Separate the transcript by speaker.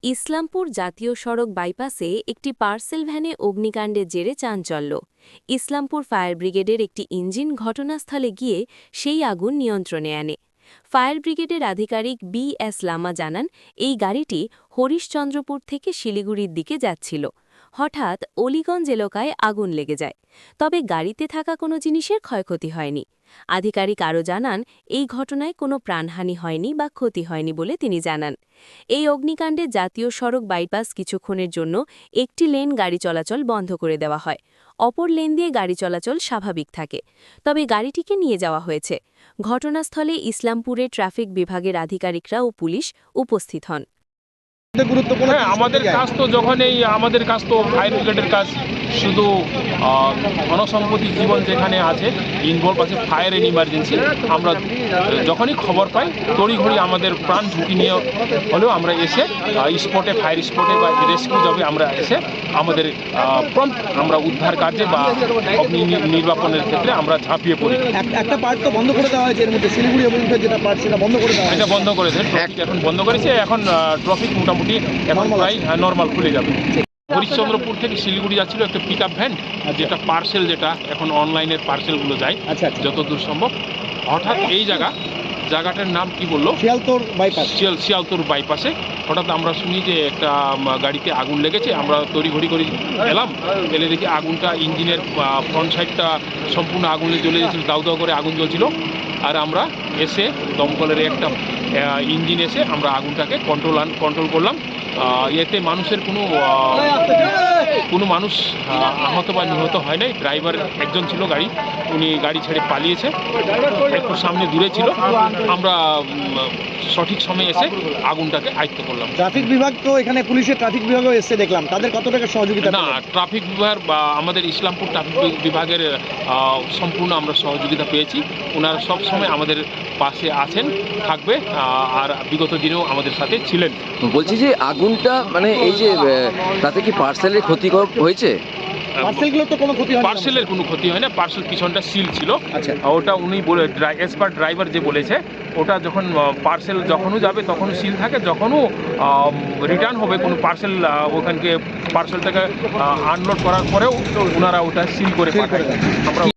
Speaker 1: ইসলামপুর জাতীয় সড়ক বাইপাসে একটি পার্সেল ভ্যানে অগ্নিকাণ্ডের জেরে চাঞ্চল্য। ইসলামপুর ফায়ার ব্রিগেডের একটি ইঞ্জিন ঘটনাস্থলে গিয়ে সেই আগুন নিয়ন্ত্রণে আনে। ফায়ার ব্রিগেডের আধিকারিক বি.এস. লামা জানান, এই গাড়িটি হরিশচন্দ্রপুর থেকে শিলিগুড়ির দিকে যাচ্ছিল। হঠাৎ অলিগঞ্জ এলাকায় আগুন লেগে যায়, তবে গাড়িতে থাকা কোনো জিনিসের ক্ষয়ক্ষতি হয়নি। আধিকারিক আরও জানান, এই ঘটনায় কোনো প্রাণহানি হয়নি বা ক্ষতি হয়নি বলে তিনি জানান। এই অগ্নিকাণ্ডে জাতীয় সড়ক বাইপাস কিছুক্ষণের জন্য একটি লেন গাড়ি চলাচল বন্ধ করে দেওয়া হয়, অপর লেন দিয়ে গাড়ি চলাচল স্বাভাবিক থাকে। তবে গাড়িটিকে নিয়ে যাওয়া হয়েছে। ঘটনাস্থলে ইসলামপুরের ট্রাফিক বিভাগের আধিকারিকরা ও পুলিশ উপস্থিত হন।
Speaker 2: হ্যাঁ, আমাদের কাজ তো আমাদের কাজ তো ফায়ার ব্রিগেডের কাজ শুধু ধনসম্পত্তি জীবন যেখানে আছে ইনভলভ আছে ফায়ার অ্যান্ড ইমার্জেন্সি। আমরা যখনই খবর পাই তড়িঘড়ি আমাদের প্রাণ ঝুঁকি নিয়ে হলেও আমরা এসে স্পটে ফায়ার স্পটে বা রেস্কিউ জবে আমরা এসে আমাদের প্রম্পট আমরা উদ্ধার কার্যে বা অগ্নি নির্বাপনের ক্ষেত্রে আমরা ঝাঁপিয়ে পড়ি।
Speaker 3: একটা পার্ট তো বন্ধ করে দেওয়া হয়েছে, এর মধ্যে শিলিগুড়ি অভিমুখে যেটা পার্ট সেটা বন্ধ করে দেওয়া
Speaker 2: এটা বন্ধ করেছে, এখন বন্ধ করেছে। এখন ট্রাফিক মোটামুটি এখন প্রায় নর্মাল খুলে যাবে। হরিশ্চন্দ্রপুর থেকে শিলিগুড়ি যাচ্ছিল একটা পিক আপ ভ্যান, যেটা পার্সেল, যেটা এখন অনলাইনের পার্সেলগুলো যায় যতদূর সম্ভব। হঠাৎ এই জায়গাটার নাম কি বললো, শিয়ালতোর বাইপাসে হঠাৎ আমরা শুনি যে একটা গাড়িতে আগুন লেগেছে। আমরা তড়িঘড়ি করে এলে দেখি আগুনটা ইঞ্জিনের ফ্রন্ট সাইডটা সম্পূর্ণ আগুনে জ্বলে গেছিল, দাউ দাউ করে আগুন জ্বলছিল। আর আমরা এসে দমকলের একটা ইঞ্জিন এসে আমরা আগুনটাকে কন্ট্রোল করলাম। এতে মানুষের কোনো মানুষ আহত বা নিহত হয় নাই। ড্রাইভার একজন ছিল, উনি গাড়ি ছেড়ে পালিয়েছে, একটু সামনে দূরে ছিল। আমরা সঠিক সময়ে এসে আগুনটাকে আয়ত্ত করলাম।
Speaker 3: ট্রাফিক বিভাগ তো এখানে, পুলিশের ট্রাফিক বিভাগও এসে দেখলাম, তাদের কত টাকা সহযোগিতা?
Speaker 2: না, ট্রাফিক বিভাগ বা আমাদের ইসলামপুর ট্রাফিক বিভাগের সম্পূর্ণ আমরা সহযোগিতা পেয়েছি। ওনারা সব সময় আমাদের পাশে আছেন, থাকবে, আর বিগত দিনেও আমাদের সাথে ছিলেন।
Speaker 4: বলছি যে আগুনটা মানে এই যে তাতে কি পার্সেলের ক্ষতিকর হয়েছে?
Speaker 3: পার্সেলগুলো তো কোনো ক্ষতি হয় না,
Speaker 2: পার্সেলের কোনো ক্ষতি হয় না। পার্সেল পিছনটা সিল ছিল। ওটা উনি বলে, এক্সপার্ট ড্রাইভার যে বলেছে, ওটা যখন পার্সেল যখনও যাবে তখনও সিল থাকে, যখনও রিটার্ন হবে কোনো পার্সেল ওখানকে পার্সেলটাকে আনলোড করার পরেও ওনারা ওটা সিল করে পাঠায়। আমরা